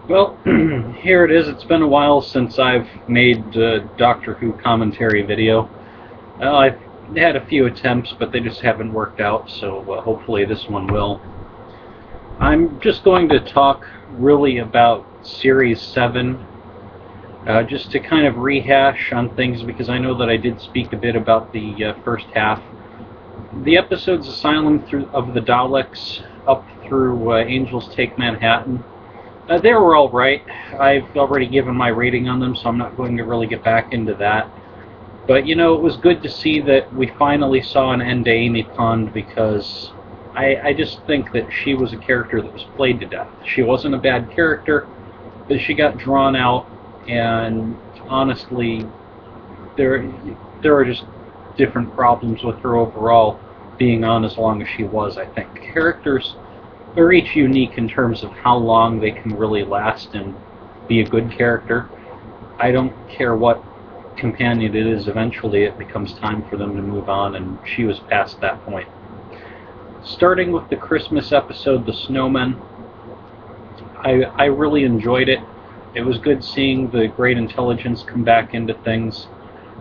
Well, here it is. It's been a while since I've made a Doctor Who commentary video. I've had a few attempts, but they just haven't worked out, so hopefully this one will. I'm just going to talk really about Series 7, just to kind of rehash on things, because I know that I did speak a bit about the first half. The episodes Asylum of the Daleks up through Angels Take Manhattan, they were all right. I've already given my rating on them, so I'm not going to really get back into that. But, it was good to see that we finally saw an end to Amy Pond, because I just think that she was a character that was played to death. She wasn't a bad character, but she got drawn out, and honestly, there, there are just different problems with her overall being on as long as she was, I think. Characters are each unique in terms of how long they can really last and be a good character. I don't care what companion it is, eventually it becomes time for them to move on, and she was past that point. Starting with the Christmas episode, The Snowmen, I really enjoyed it. It was good seeing the Great Intelligence come back into things,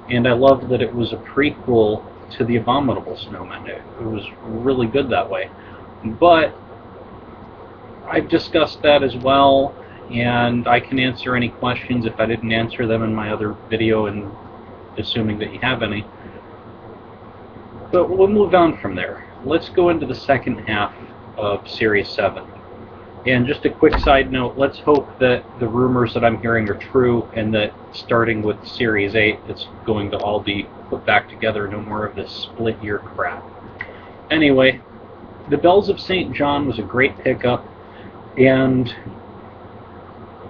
and I loved that it was a prequel to The Abominable Snowmen. It was really good that way. But I've discussed that as well, and I can answer any questions if I didn't answer them in my other video, and assuming that you have any. But we'll move on from there. Let's go into the second half of Series 7. And just a quick side note, let's hope that the rumors that I'm hearing are true, and that starting with Series 8, it's going to all be put back together, no more of this split-year crap. Anyway, The Bells of St. John was a great pickup, and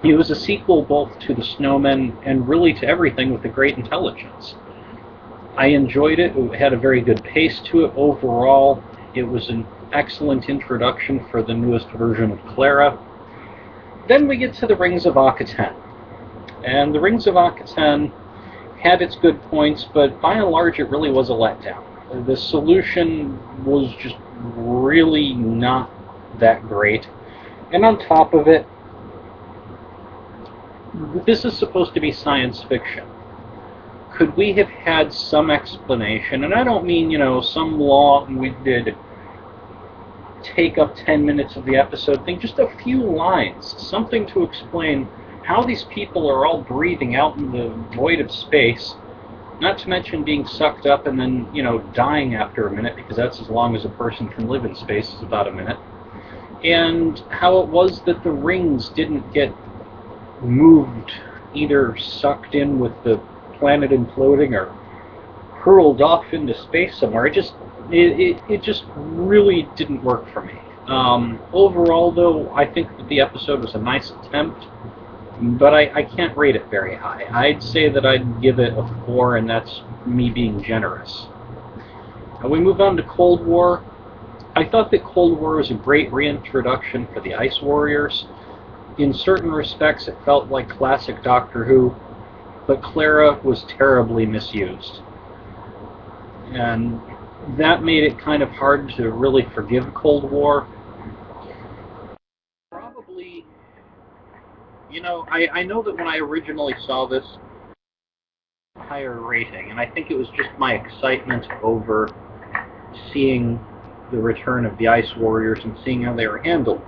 it was a sequel both to The Snowmen and really to everything with the Great Intelligence. I enjoyed it. It had a very good pace to it overall. It was an excellent introduction for the newest version of Clara. Then we get to the Rings of Akhaten. And the Rings of Akhaten had its good points, but by and large it really was a letdown. The solution was just really not that great. And on top of it, this is supposed to be science fiction. Could we have had some explanation? And I don't mean, some long, we did take up 10 minutes of the episode thing, just a few lines, something to explain how these people are all breathing out in the void of space, not to mention being sucked up and then, dying after a minute, because that's as long as a person can live in space, is about a minute. And how it was that the rings didn't get moved, either sucked in with the planet imploding or hurled off into space somewhere. It just really didn't work for me. Overall, though, I think that the episode was a nice attempt, but I can't rate it very high. I'd say that I'd give it a 4, and that's me being generous. Now we move on to Cold War. I thought that Cold War was a great reintroduction for the Ice Warriors. In certain respects, it felt like classic Doctor Who, but Clara was terribly misused. And that made it kind of hard to really forgive Cold War. Probably, I know that when I originally saw this, higher rating, and I think it was just my excitement over seeing the return of the Ice Warriors and seeing how they were handled.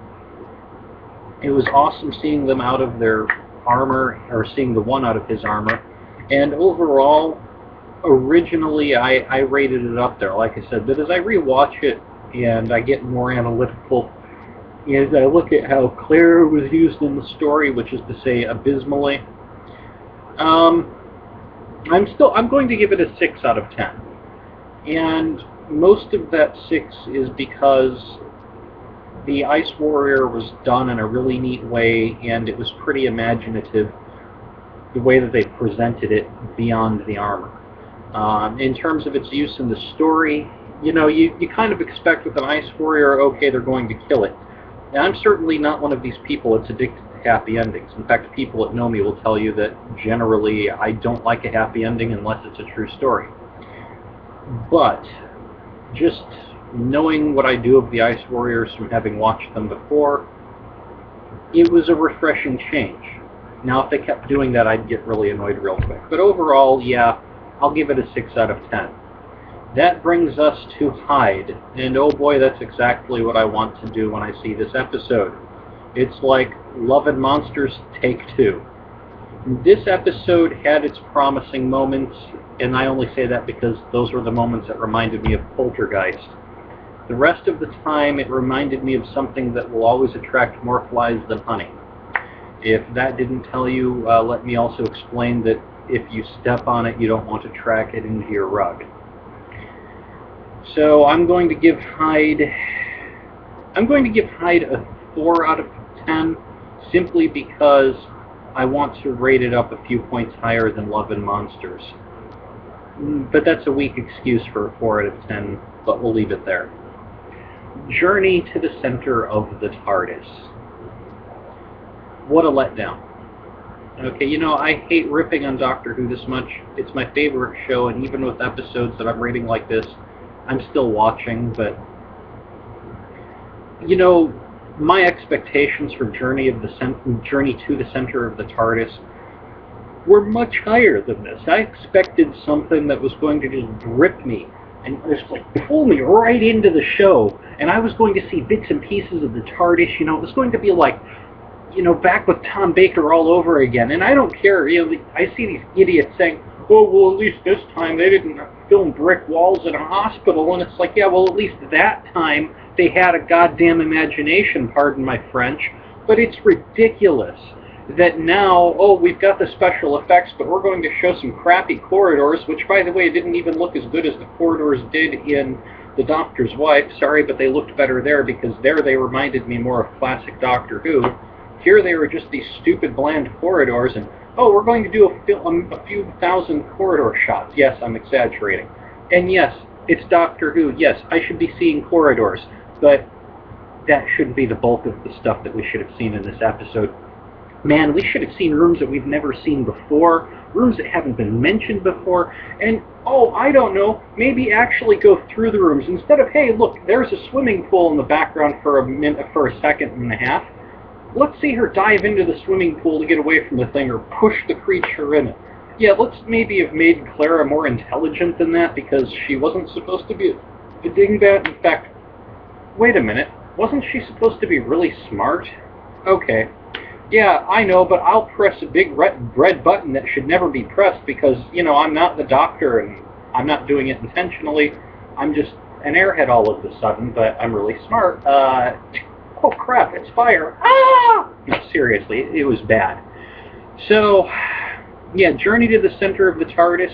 It was awesome seeing them out of their armor, or seeing the one out of his armor, and overall, originally I rated it up there, like I said, but as I rewatch it and I get more analytical, as I look at how Clara was used in the story, which is to say abysmally, I'm going to give it a 6 out of 10. And most of that 6 is because the Ice Warrior was done in a really neat way, and it was pretty imaginative, the way that they presented it beyond the armor. In terms of its use in the story, you kind of expect with an Ice Warrior, okay, they're going to kill it. Now, I'm certainly not one of these people that's addicted to happy endings. In fact, people that know me will tell you that generally I don't like a happy ending unless it's a true story. But just knowing what I do of the Ice Warriors from having watched them before, it was a refreshing change. Now, if they kept doing that, I'd get really annoyed real quick. But overall, yeah, I'll give it a 6 out of 10. That brings us to Hyde, and oh boy, that's exactly what I want to do when I see this episode. It's like Love and Monsters Take 2. This episode had its promising moments, and I only say that because those were the moments that reminded me of Poltergeist. The rest of the time, it reminded me of something that will always attract more flies than honey. If that didn't tell you, let me also explain that if you step on it, you don't want to track it into your rug. So I'm going to give Hyde a 4 out of 10, simply because I want to rate it up a few points higher than Love and Monsters. But that's a weak excuse for a 4 out of 10, but we'll leave it there. Journey to the Center of the TARDIS. What a letdown. Okay, you know, I hate ripping on Doctor Who this much. It's my favorite show, and even with episodes that I'm rating like this, I'm still watching, but you know, my expectations for Journey to the Center of the TARDIS were much higher than this. I expected something that was going to just grip me and just like pull me right into the show, and I was going to see bits and pieces of the TARDIS. You know, it was going to be like, you know, back with Tom Baker all over again. And I don't care. You know, I see these idiots saying, "Oh, well, at least this time they didn't film brick walls in a hospital." And it's like, yeah, well, at least that time they had a goddamn imagination, pardon my French. But it's ridiculous that now, oh, we've got the special effects, but we're going to show some crappy corridors, which, by the way, didn't even look as good as the corridors did in The Doctor's Wife. Sorry, but they looked better there, because there they reminded me more of classic Doctor Who. Here they were just these stupid, bland corridors, and oh, we're going to do a few thousand corridor shots. Yes, I'm exaggerating. And yes, it's Doctor Who. Yes, I should be seeing corridors, but that shouldn't be the bulk of the stuff that we should have seen in this episode. Man, we should have seen rooms that we've never seen before, rooms that haven't been mentioned before, and, oh, I don't know, maybe actually go through the rooms instead of, hey, look, there's a swimming pool in the background for a second and a half. Let's see her dive into the swimming pool to get away from the thing, or push the creature in it. Yeah, let's maybe have made Clara more intelligent than that, because she wasn't supposed to be a dingbat. In fact, wait a minute, wasn't she supposed to be really smart? Okay. Yeah, I know, but I'll press a big red button that should never be pressed because, you know, I'm not the Doctor and I'm not doing it intentionally. I'm just an airhead all of a sudden, but I'm really smart. Oh crap, it's fire. Ah! No, seriously, it was bad. So, yeah, Journey to the Center of the TARDIS.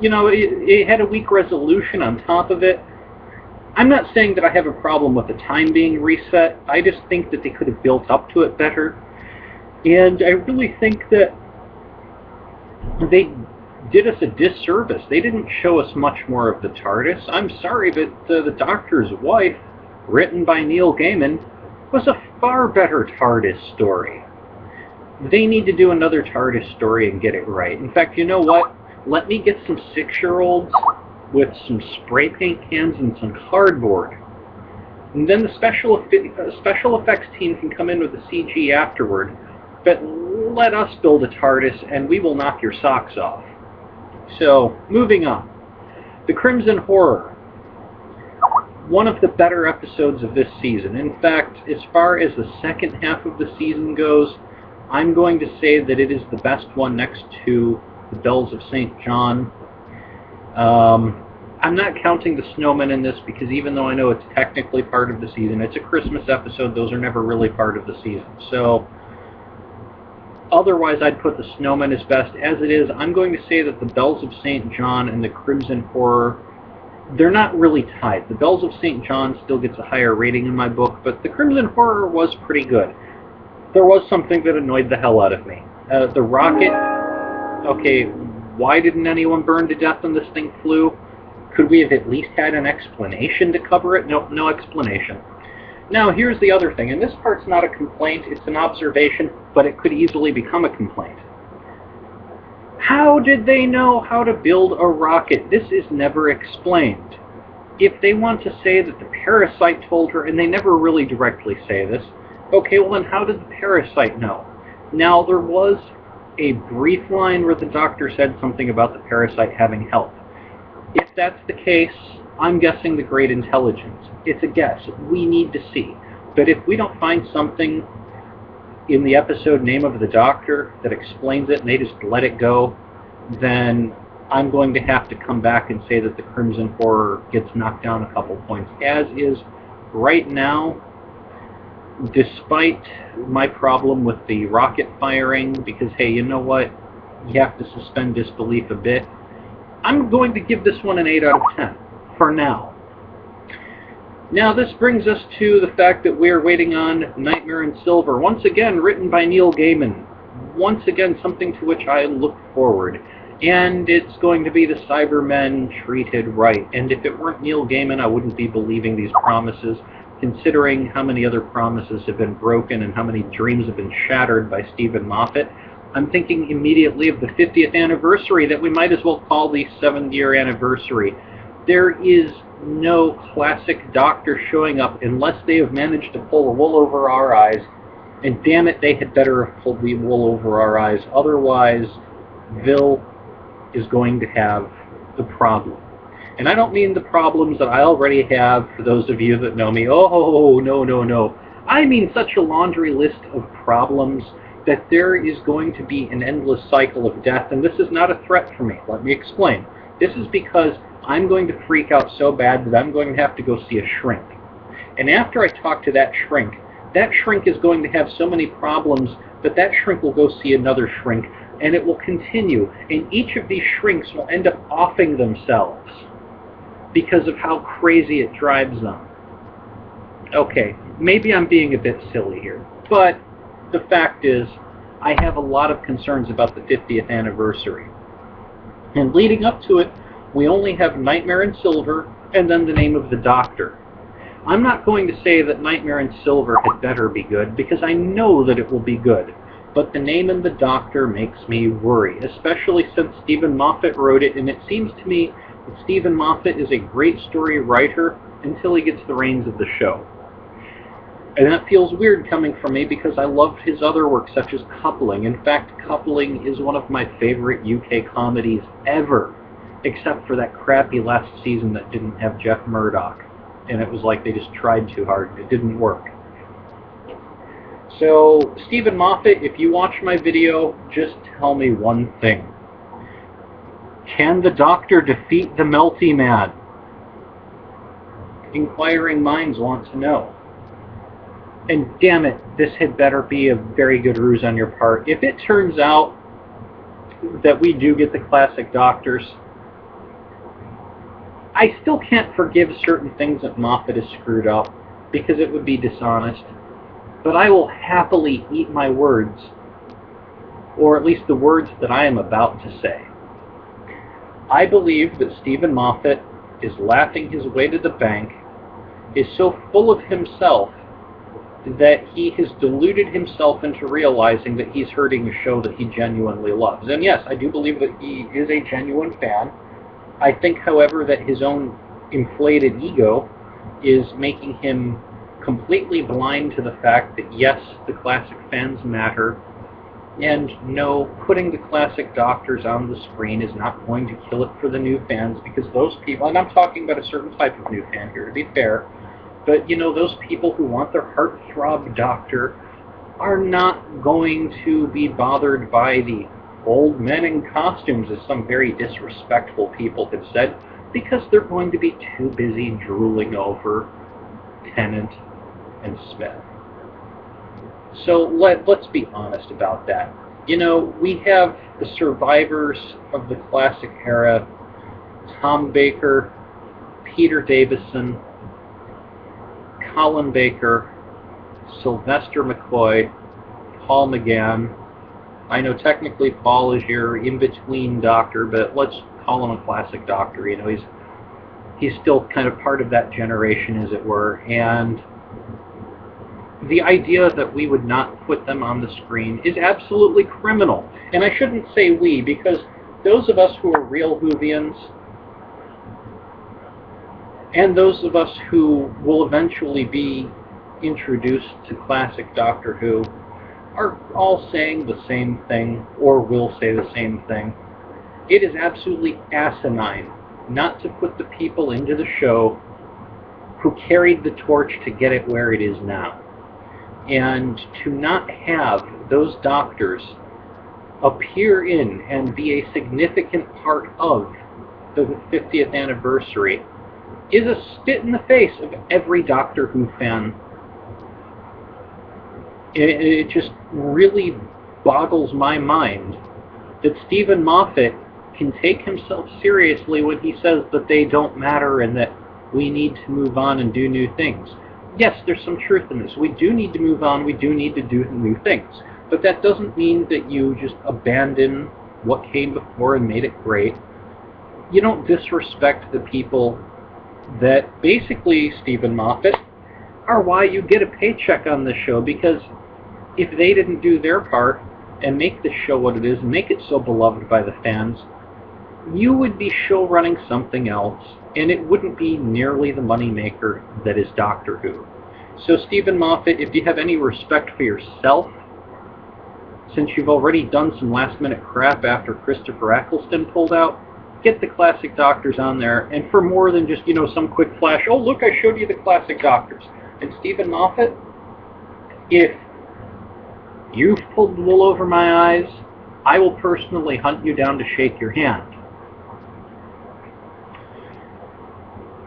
You know, it had a weak resolution on top of it. I'm not saying that I have a problem with the time being reset. I just think that they could have built up to it better. And I really think that they did us a disservice. They didn't show us much more of the TARDIS. I'm sorry, but The Doctor's Wife, written by Neil Gaiman, was a far better TARDIS story. They need to do another TARDIS story and get it right. In fact, you know what? Let me get some 6-year-olds with some spray paint cans and some cardboard. And then the special effects team can come in with the CG afterward. But let us build a TARDIS and we will knock your socks off. So, moving on. The Crimson Horror. One of the better episodes of this season. In fact, as far as the second half of the season goes, I'm going to say that it is the best one next to The Bells of St. John. I'm not counting the snowmen in this because even though I know it's technically part of the season, it's a Christmas episode, those are never really part of the season. So, otherwise I'd put the snowmen as best. As it is, I'm going to say that The Bells of St. John and The Crimson Horror, they're not really tied. The Bells of St. John still gets a higher rating in my book, but The Crimson Horror was pretty good. There was something that annoyed the hell out of me. The rocket, okay, why didn't anyone burn to death when this thing flew? Could we have at least had an explanation to cover it? Nope, no explanation. Now, here's the other thing, and this part's not a complaint, it's an observation, but it could easily become a complaint. How did they know how to build a rocket? This is never explained. If they want to say that the parasite told her, and they never really directly say this, okay, well then how did the parasite know? Now, there was a brief line where the doctor said something about the parasite having help. If that's the case, I'm guessing the great intelligence. It's a guess. We need to see. But if we don't find something in the episode Name of the Doctor that explains it and they just let it go, then I'm going to have to come back and say that the Crimson Horror gets knocked down a couple points. As is, right now, despite my problem with the rocket firing, because, hey, you know what? You have to suspend disbelief a bit. I'm going to give this one an 8 out of 10, for now. Now, this brings us to the fact that we're waiting on Nightmare in Silver, once again written by Neil Gaiman. Once again, something to which I look forward. And it's going to be the Cybermen treated right. And if it weren't Neil Gaiman, I wouldn't be believing these promises, considering how many other promises have been broken and how many dreams have been shattered by Stephen Moffat. I'm thinking immediately of the 50th anniversary that we might as well call the 7th-year anniversary. There is no classic Doctor showing up unless they have managed to pull the wool over our eyes. And damn it, they had better have pulled the wool over our eyes. Otherwise, Vil is going to have the problem. And I don't mean the problems that I already have, for those of you that know me. Oh, no. I mean such a laundry list of problems that there is going to be an endless cycle of death. And this is not a threat for me. Let me explain. This is because I'm going to freak out so bad that I'm going to have to go see a shrink. And after I talk to that shrink is going to have so many problems that that shrink will go see another shrink, and it will continue. And each of these shrinks will end up offing themselves because of how crazy it drives them. Okay, maybe I'm being a bit silly here, but the fact is, I have a lot of concerns about the 50th anniversary. And leading up to it, we only have Nightmare in Silver, and then the Name of the Doctor. I'm not going to say that Nightmare in Silver had better be good, because I know that it will be good. But the Name of the Doctor makes me worry, especially since Stephen Moffat wrote it, and it seems to me that Stephen Moffat is a great story writer until he gets the reins of the show. And that feels weird coming from me because I loved his other work, such as Coupling. In fact, Coupling is one of my favorite UK comedies ever, except for that crappy last season that didn't have Jeff Murdoch. And it was like they just tried too hard and it didn't work. So, Stephen Moffat, if you watch my video, just tell me one thing. Can the Doctor defeat the Melty Man? Inquiring minds want to know. And damn it, this had better be a very good ruse on your part. If it turns out that we do get the classic Doctors, I still can't forgive certain things that Moffat has screwed up, because it would be dishonest. But I will happily eat my words, or at least the words that I am about to say. I believe that Stephen Moffat is laughing his way to the bank, is so full of himself that he has deluded himself into realizing that he's hurting a show that he genuinely loves. And yes, I do believe that he is a genuine fan. I think, however, that his own inflated ego is making him completely blind to the fact that, yes, the classic fans matter, and no, putting the classic Doctors on the screen is not going to kill it for the new fans, because those people, and I'm talking about a certain type of new fan here, to be fair, but, you know, those people who want their heartthrob Doctor are not going to be bothered by the old men in costumes, as some very disrespectful people have said, because they're going to be too busy drooling over Tennant and Smith. So let's be honest about that. You know, we have the survivors of the classic era, Tom Baker, Peter Davison, Colin Baker, Sylvester McCoy, Paul McGann. I know technically Paul is your in-between Doctor, but let's call him a classic Doctor. You know, he's still kind of part of that generation, as it were, and the idea that we would not put them on the screen is absolutely criminal. And I shouldn't say we, because those of us who are real Whovians, and those of us who will eventually be introduced to classic Doctor Who are all saying the same thing, or will say the same thing. It is absolutely asinine not to put the people into the show who carried the torch to get it where it is now. And to not have those doctors appear in and be a significant part of the 50th anniversary is a spit in the face of every Doctor Who fan. It just really boggles my mind that Stephen Moffat can take himself seriously when he says that they don't matter and that we need to move on and do new things. Yes, there's some truth in this. We do need to move on, we do need to do new things. But that doesn't mean that you just abandon what came before and made it great. You don't disrespect the people that basically, Stephen Moffat, are why you get a paycheck on this show, because if they didn't do their part and make the show what it is and make it so beloved by the fans, you would be show running something else, and it wouldn't be nearly the moneymaker that is Doctor Who. So Stephen Moffat, if you have any respect for yourself, since you've already done some last-minute crap after Christopher Eccleston pulled out, get the classic Doctors on there, and for more than just, some quick flash, oh look, I showed you the classic Doctors. And Stephen Moffat, if you've pulled the wool over my eyes, I will personally hunt you down to shake your hand.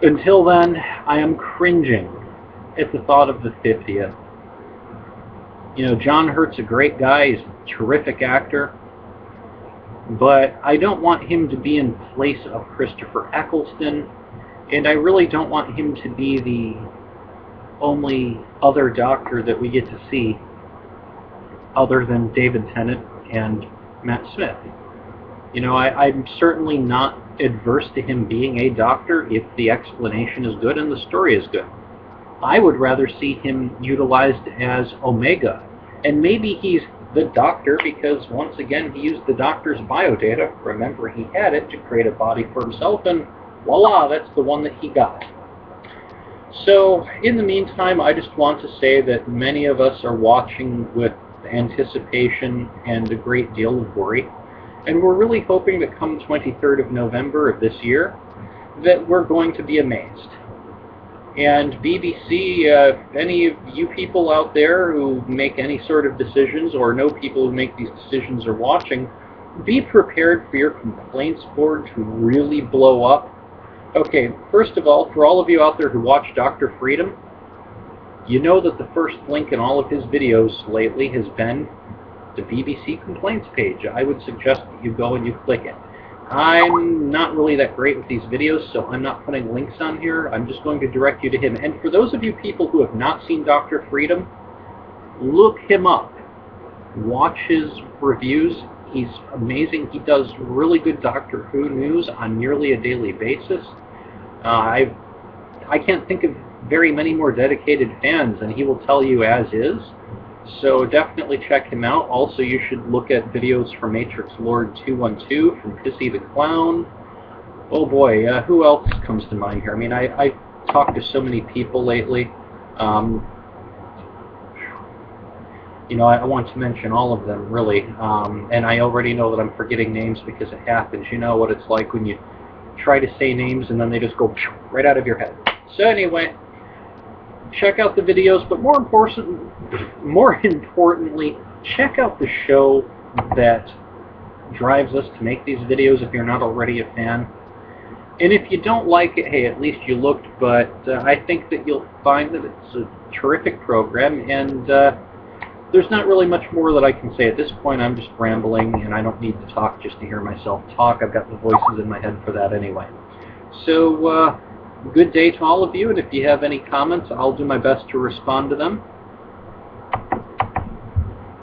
Until then, I am cringing at the thought of the 50th. John Hurt's a great guy, he's a terrific actor, but I don't want him to be in place of Christopher Eccleston, and I really don't want him to be the only other Doctor that we get to see other than David Tennant and Matt Smith. I'm certainly not adverse to him being a Doctor if the explanation is good and the story is good. I would rather see him utilized as Omega, and maybe he's the Doctor because, once again, he used the Doctor's biodata, remember he had it, to create a body for himself, and voila, that's the one that he got. So, in the meantime, I just want to say that many of us are watching with anticipation and a great deal of worry, and we're really hoping that come 23rd of November of this year, that we're going to be amazed. And BBC, any of you people out there who make any sort of decisions or know people who make these decisions or watching, be prepared for your complaints board to really blow up. Okay, first of all, for all of you out there who watch Dr. Freedom, you know that the first link in all of his videos lately has been the BBC complaints page. I would suggest that you go and you click it. I'm not really that great with these videos, so I'm not putting links on here. I'm just going to direct you to him. And for those of you people who have not seen Dr. Freedom, look him up. Watch his reviews. He's amazing. He does really good Doctor Who news on nearly a daily basis. I can't think of very many more dedicated fans, and he will tell you as is. So definitely check him out. Also, you should look at videos from Matrix Lord 212, from Pissy the Clown. Oh boy, who else comes to mind here? I mean, I talked to so many people lately. I want to mention all of them, really. And I already know that I'm forgetting names because it happens. You know what it's like when you try to say names and then they just go right out of your head. So anyway, check out the videos, but more importantly, check out the show that drives us to make these videos if you're not already a fan. And if you don't like it, hey, at least you looked, but I think that you'll find that it's a terrific program, and there's not really much more that I can say at this point. I'm just rambling, and I don't need to talk just to hear myself talk. I've got the voices in my head for that anyway. So, good day to all of you, and if you have any comments, I'll do my best to respond to them.